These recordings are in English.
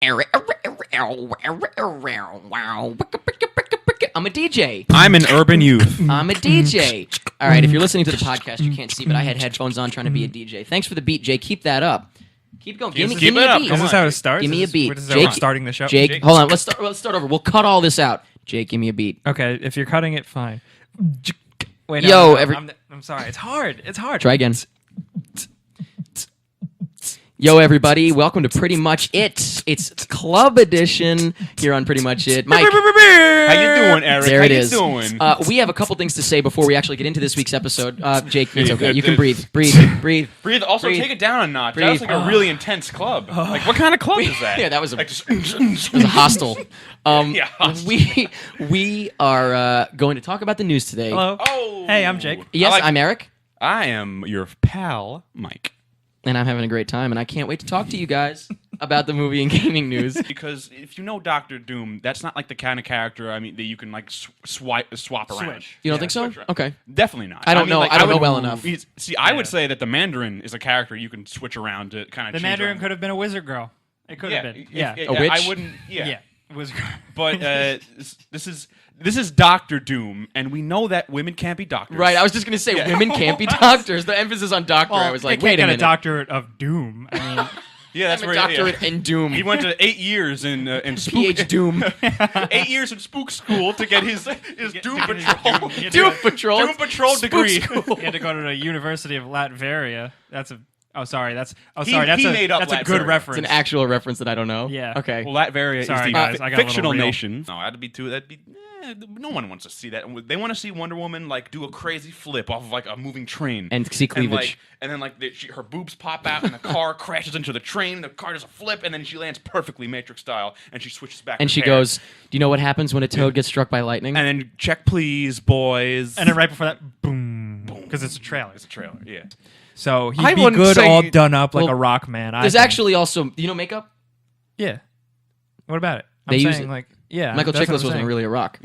I'm a DJ. I'm an urban youth. I'm a DJ. All right, if you're listening to the podcast, you can't see, but I had headphones on trying to be a DJ. Thanks for the beat, Jake. Keep that up. Keep going. Give me a beat. Is this how it starts? Give me a beat. This is how we're starting the show? Jake, hold on. Let's start over. We'll cut all this out. Jake, give me a beat. Okay, if you're cutting it, fine. Wait, Yo, I'm sorry. It's hard. It's hard. Try again. Yo, everybody. Welcome to Pretty Much It. It's Club Edition here on Pretty Much It. Mike. How you doing, Eric? There How it you is. doing? We have a couple things to say before we actually get into this week's episode. Jake, it's okay. You can breathe. Breathe. Also, breathe. take it down a notch. Breathe. That was like a really intense club. Like, what kind of club is that? Yeah, that was like just it was a hostel. Yeah, hostel. We are going to talk about the news today. Hello. Oh. Hey, I'm Jake. Yes, I'm Eric. I am your pal, Mike. And I'm having a great time, and I can't wait to talk to you guys about the movie and gaming news. Because if you know Doctor Doom, that's not like the kind of character that you can like swap around. Switch. You don't think so? Okay. Definitely not. I don't know. Like, I don't know well enough. I would say that the Mandarin is a character you can switch around to kind of. The Mandarin could have been a wizard girl. It could have been. Yeah. A witch? I wouldn't. Yeah. Wizard girl. But this is Doctor Doom, and we know that women can't be doctors. Right, I was just going to say women can't be doctors. The emphasis on doctor, I was like, wait a minute. A doctorate of doom. I mean, Yeah, that's I'm where a doctorate in Doom. He went to 8 years in spook. PH Doom. 8 years in spook school to get his Doom Patrol. Doom Patrol. Doom Patrol Spook degree. school. he had to go to the University of Latveria. That's a. Oh, sorry. That's. Oh, He- sorry. That's he a. made up That's a Latveria. good It's reference. an actual reference that I don't know. Yeah. Okay. Well, Latveria Sorry, is guys, the I got a fictional little real. nation. No, that'd be. No one wants to see that. They want to see Wonder Woman like do a crazy flip off of like a moving train And see cleavage. And then like her boobs pop out and the car crashes into the train. The car does a flip and then she lands perfectly Matrix style and she switches back. And her she hair. goes, do you know what happens when a toad gets struck by lightning? And then check please, boys. And then right before that, boom. Because it's a trailer. It's a trailer. Yeah. So he'd I be wouldn't good say- all done up like Well, a rock man. There's actually also, do you know makeup? Yeah. What about it? They I'm use saying it. like yeah. Michael that's what Chiklis I'm wasn't saying. really a rock.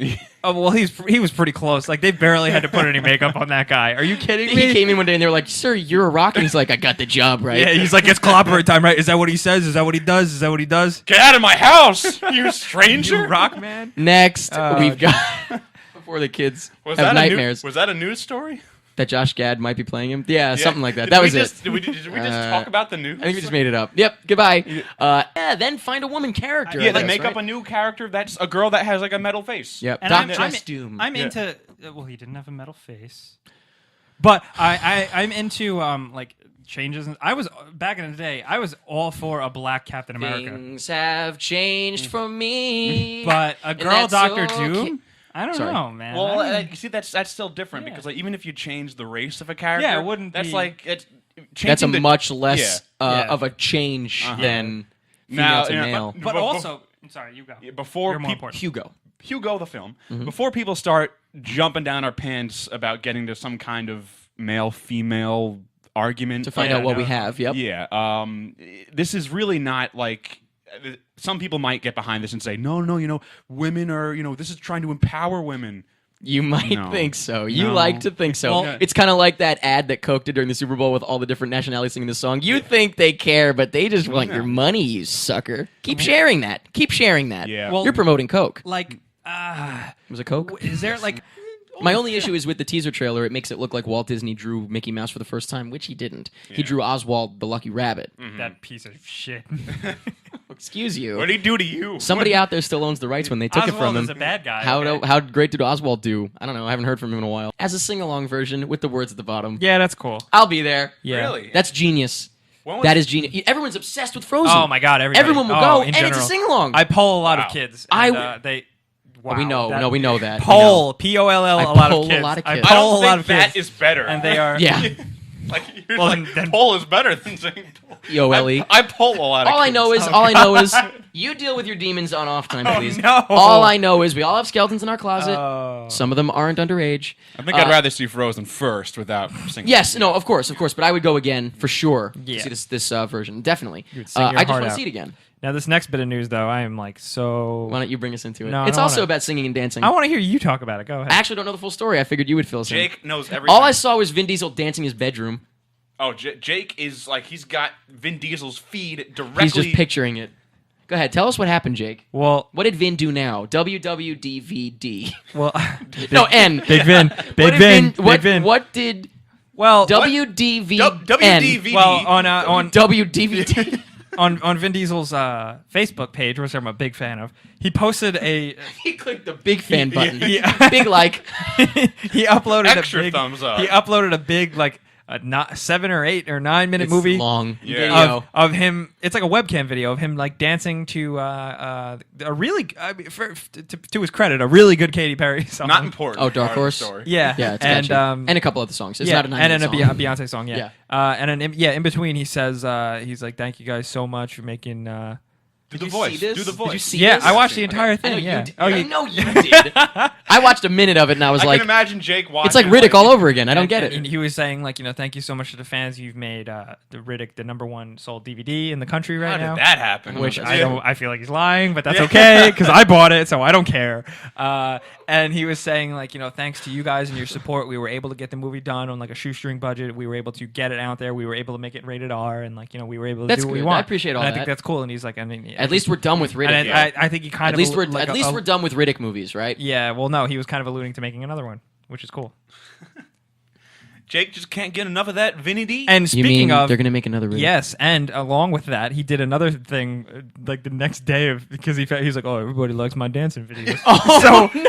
Oh well, he was pretty close. Like they barely had to put any makeup on that guy. Are you kidding me? He came in one day and they were like, sir, you're a rock. And he's like, I got the job, right? Yeah, he's like, it's cooperate time, right? Is that what he says? Is that what he does? Is that what he does? Get out of my house, you stranger! You rock man. Next, we've got, before the kids have nightmares, Was that a news story? that Josh Gad might be playing him. Yeah, something like that. That was it. Did we just talk about the news? I think we just made it up. Yep, goodbye. Then find a woman character. Yeah, I they guess, make right? up a new character that's a girl that has like a metal face. Yep, And Dr. Doom. I'm into. Well, he didn't have a metal face, but I'm into like changes. I was back in the day. I was all for a black Captain America, Things have changed for me. but a And girl that's Doctor okay. Doom. I don't Sorry. know, man. Well, I don't- you see, that's still different Yeah. because like even if you change the race of a character, Yeah, it wouldn't That's be- like it's That's a changing the- much less Yeah. of a change than female Now, to you know, male. but also, I'm sorry, you go. before You're more people, important. Hugo the film, before people start jumping down our pants about getting to some kind of male female argument To find Yeah, out what no. we have. Yep. Yeah, this is really not like. Some people might get behind this and say, no, women are, this is trying to empower women. You might No. think so. You No. like to think so. Well- It's kind of like that ad that Coke did during the Super Bowl with all the different nationalities singing the song. You think they care, but they just want your money, you sucker. Keep sharing that. Keep sharing that. Yeah. Well- You're promoting Coke. Like, Was it Coke? is there like? My only issue is with the teaser trailer, it makes it look like Walt Disney drew Mickey Mouse for the first time, which he didn't. He drew Oswald the Lucky Rabbit. That piece of shit. Excuse you. What did he do to you? Somebody out there still owns the rights when they took it Oswald from him. is a bad guy. How okay? how great did Oswald do? I don't know. I haven't heard from him in a while. As a sing-along version with the words at the bottom. Yeah, that's cool. I'll be there. Yeah. Really? That's genius. When was That it? is genius. Everyone's obsessed with Frozen. Oh my God! Everybody. Everyone will Oh, go, in and it's a general. sing-along. I poll a lot Wow. of kids. I And, w- they. Oh, we Wow, know. that- No, we know that. Poll Poll I a lot poll of a kids. lot of I kids. I don't poll a lot think of that kids. is better. And they are. Yeah. Like, you're Well, like then- poll is better than saying poll. Yo, Ellie. I poll a lot of All I kids. know is, you deal with your demons on off time, please. no. All I know is we all have skeletons in our closet. Oh. Some of them aren't underage. I think I'd rather see Frozen first without singing. Yes, no, of course, but I would go again for sure Yeah. to see this version, definitely. would sing your I just heart want to out. see it again. Now this next bit of news, though, I am like so. Why don't you bring us into it? No, I It's don't also wanna- about singing and dancing. I want to hear you talk about it. Go ahead. I actually don't know the full story. I figured you would fill us in. Jake knows everything. All I saw was Vin Diesel dancing his bedroom. Oh, Jake is like he's got Vin Diesel's feed directly. He's just picturing it. Go ahead. Tell us what happened, Jake. Well, What did Vin do now? WWDVD. well, No, N. Big Vin, What Big did Vin, what, Big Vin. what did Well, WDVN? WDVD. well on WDVD. on Vin Diesel's Facebook page, which I'm a big fan of, he posted a He clicked the big fan button. Yeah. Big like. he uploaded Extra a big thumbs up. He uploaded a big like not 7 or 8 or 9 minute It's movie long Yeah. video. of him. It's like a webcam video of him like dancing to a really to his credit, a really good Katy Perry song. Not important. Oh, Dark part of the Horse? story. Yeah, Yeah, it's and catchy. And a couple other songs. It's yeah, not a 9-minute and then song. a Beyonce song. Yeah, Yeah. and then in between he says he's like, "Thank you guys so much for making." Do Did the you voice. see this? Do the voice. Did you see Yeah, this? I watched the Okay. entire I know thing. you Yeah. did. Oh, I know you did. I watched a minute of it and I was I like, can imagine Jake watching. it's like Riddick all over again. I don't get And it. he was saying like, thank you so much to the fans. You've made the Riddick the #1 sold DVD in the country right How now. did that happen? Which Yeah. I don't. I feel like he's lying, but that's okay because I bought it, so I don't care. And he was saying like, thanks to you guys and your support, we were able to get the movie done on like a shoestring budget. We were able to get it out there. We were able to make it rated R, and like we were able to That's do what we good. want. I appreciate all and I that. think that's cool. And he's like, At least we're done with Riddick. and I think he kind At of least we're like we're done with Riddick movies, right? Yeah. Well, no, he was kind of alluding to making another one, which is cool. Jake just can't get enough of that Vinny D. And You speaking mean of, they're gonna make another Riddick? yes, and along with that, he did another thing like the next day because he's like, oh, everybody likes my dancing videos. Oh, So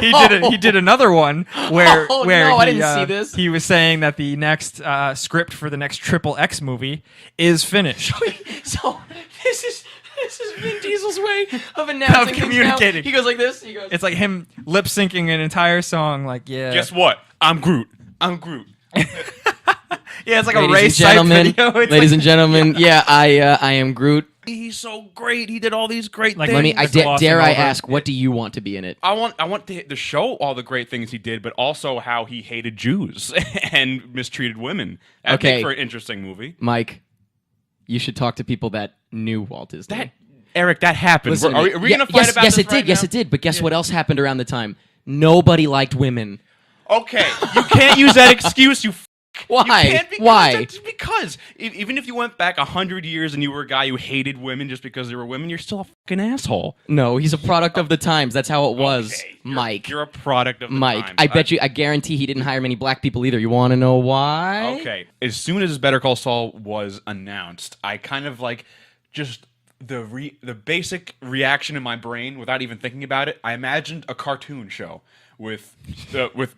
no. he did another one where Oh, where no, I he, didn't see this. He was saying that the next script for the next XXX movie is finished. So this is Vin Diesel's way of announcing things now. communicating. He goes like this. He goes. It's like him lip syncing an entire song. Like Guess what? I'm Groot. I'm Groot. yeah, it's like a Ladies race and gentlemen, video. It's ladies like, and gentlemen, yeah, I am Groot. He's so great. He did all these great Like, things. Let me. I It's glossing dare I over. ask, what do you want to be in it? I want to show all the great things he did, but also how he hated Jews and mistreated women. I Okay. think for an interesting movie. Mike, you should talk to people that knew Walt Disney. Eric, that happened. Listen, Are we going to fight yes, about yes, this it did. right Yes, now? it did. But guess what else happened around the time? Nobody liked women. Okay, you can't use that excuse. You Why? You can't because Why? that's because even if you went back 100 years and you were a guy who hated women just because they were women, you're still a fucking asshole. No, he's a product of the times. That's how it was, Okay, Mike. You're a product of the Mike, times. I guarantee he didn't hire many black people either. You want to know why? Okay. As soon as Better Call Saul was announced, I kind of like just the basic reaction in my brain without even thinking about it. I imagined a cartoon show with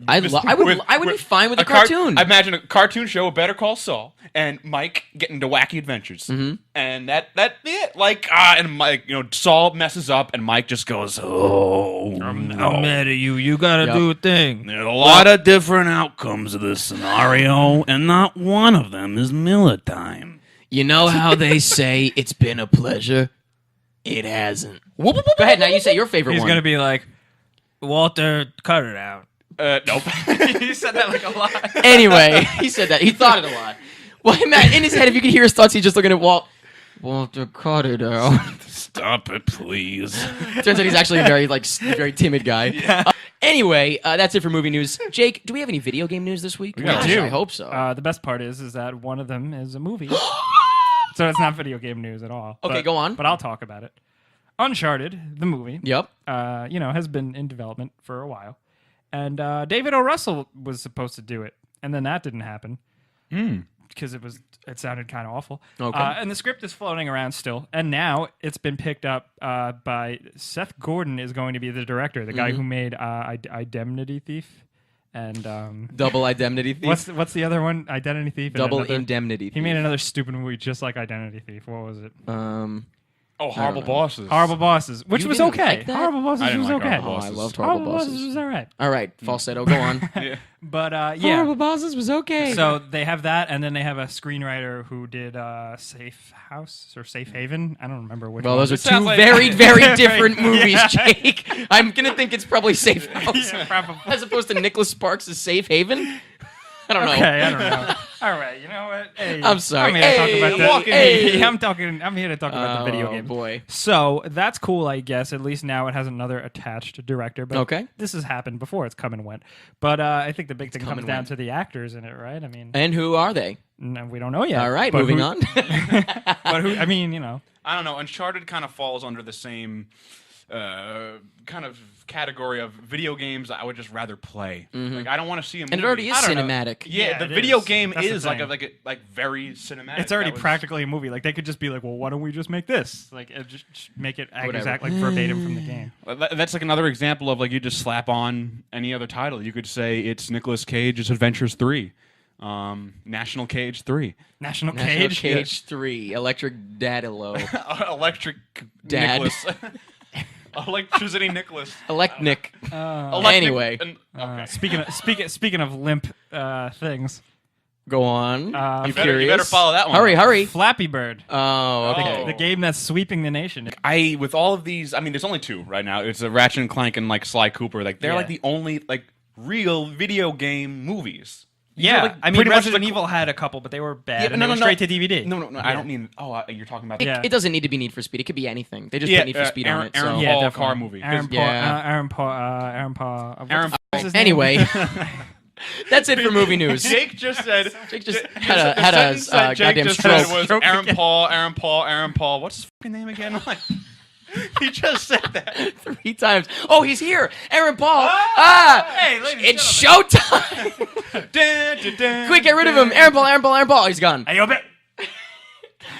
I would be fine with a cartoon. I imagine a cartoon show with Better Call Saul and Mike getting into wacky adventures, and that's it. Like and Mike, Saul messes up and Mike just goes, "Oh, I'm mad at you. You gotta Yep. do a thing. There's a lot of different outcomes of this scenario, and not one of them is Miller time. You know how they say it's been a pleasure? It hasn't. Go ahead, now you say your favorite He's one. gonna be like, Walter, cut it out. nope." He said that like a lot. Anyway, he said that. He thought it a lot. Well, Matt, in his head, if you could hear his thoughts, he's just looking at Walter, cut it out. Stop it, please. Turns out he's actually a very timid guy. Anyway, that's it for movie news. Jake, do we have any video game news this week? We Gosh, do. I hope so. The best part is that one of them is a movie. So it's not video game news at all. Okay, but- go on. But I'll talk about it. Uncharted, the movie, Yep. has been in development for a while. And David O. Russell was supposed to do it. And then that didn't happen. Because it sounded kind of awful. Okay. And the script is floating around still. And now it's been picked up by Seth Gordon is going to be the director, the guy who made Indemnity Thief. And Double Indemnity Thief. what's the other one? Identity Thief. and Double another- Indemnity Thief. He made another stupid movie just like Identity Thief. What was it? Horrible know. bosses. Horrible Bosses, which You was didn't okay. like that? Horrible Bosses I didn't was like okay. Horrible Oh, I Bosses. loved Horrible Bosses. was all right. All right, falsetto, go on. Yeah. But yeah. Horrible Bosses was okay. So they have that, and then they have a screenwriter who did Safe House or Safe Haven. I don't remember which well, one. those are It sounds two like- very, very Very- different movies, yeah. Jake. I'm gonna think it's probably Safe House Yeah, probably. as opposed to Nicholas Sparks' Safe Haven. I don't know. Okay, I don't know. All right, you know what? Hey, I'm sorry. I'm here to talk Hey, about the, walking- hey. I'm here to talk about the video Oh, game. boy. So that's cool, I guess. At least now it has another attached director. But Okay. this has happened before. It's come and went. But I think the big thing come comes and down went. to the actors in it, right? I mean, And who are they? no, we don't know yet. All right, But moving who- on. But who? I mean, I don't know. Uncharted kind of falls under the same kind of category of video games I would just rather play. Like I don't want to see a movie. And it already is I don't know. cinematic. Yeah, the it video is. game That's the is like thing. like very cinematic. It's already That was- practically a movie. Like they could just be like, well, why don't we just make this? Like just make it Whatever. exact like verbatim from the game. That's like another example of like you just slap on any other title. You could say it's Nicolas Cage's Adventures 3, National Cage 3, National National Cage. Cage 3, Electric Dadilo, Electric Dad. Nicholas. Electricity Nicholas. Electnic. Electric- Anyway. okay. Speaking of limp things, Go on. I'm you curious. better follow that one. Hurry. Flappy Bird, Oh, okay. Oh. the game that's sweeping the nation. With all of these, I mean, there's only two right now. It's a Ratchet and Clank and like Sly Cooper. Like they're Yeah. like the only like real video game movies. These Yeah, are, like, I mean, pretty much Resident the- Evil had a couple, but they were bad. Yeah, and no, they no, were no. straight to DVD. No, I don't mean. Oh, you're talking about. Yeah. It doesn't need to be Need for Speed. It could be anything. They just Yeah, put Need for Speed on it. Aaron So. Yeah, Paul definitely. car movie. 'Cause- Aaron Paul. Yeah. Aaron Paul. What the Aaron f- is his name? Anyway, that's it for movie news. Jake just said. Jake just the had a sentence that Jake goddamn just stroke. said was Stroke Aaron again. Paul. What's his fucking name again? Like, he just said that. 3 times. Oh, he's here. Aaron Paul. Hey, ladies and It's showtime. Quick, get rid of him. Aaron Paul. He's gone. Hey, yo, bet.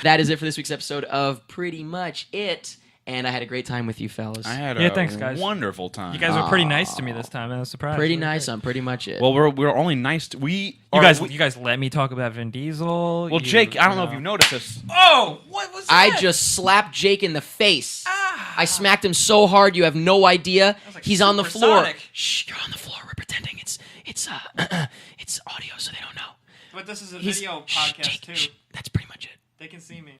That is it for this week's episode of Pretty Much It. And I had a great time with you fellas. I had Yeah, a thanks, guys. wonderful time. You guys were pretty nice to me this time. I was surprised. Pretty nice on Pretty Much It. Well, we're only nice. You guys let me talk about Vin Diesel. Well, Jake, I don't know if you've noticed this. Oh, what was that? I just slapped Jake in the face. I smacked him so hard you have no idea. like He's on the floor. supersonic. Shh, you're on the floor. We're pretending it's it's audio, so they don't know. But this is a He's- video shh, podcast Jake, too. shh, that's pretty much it. They can see me.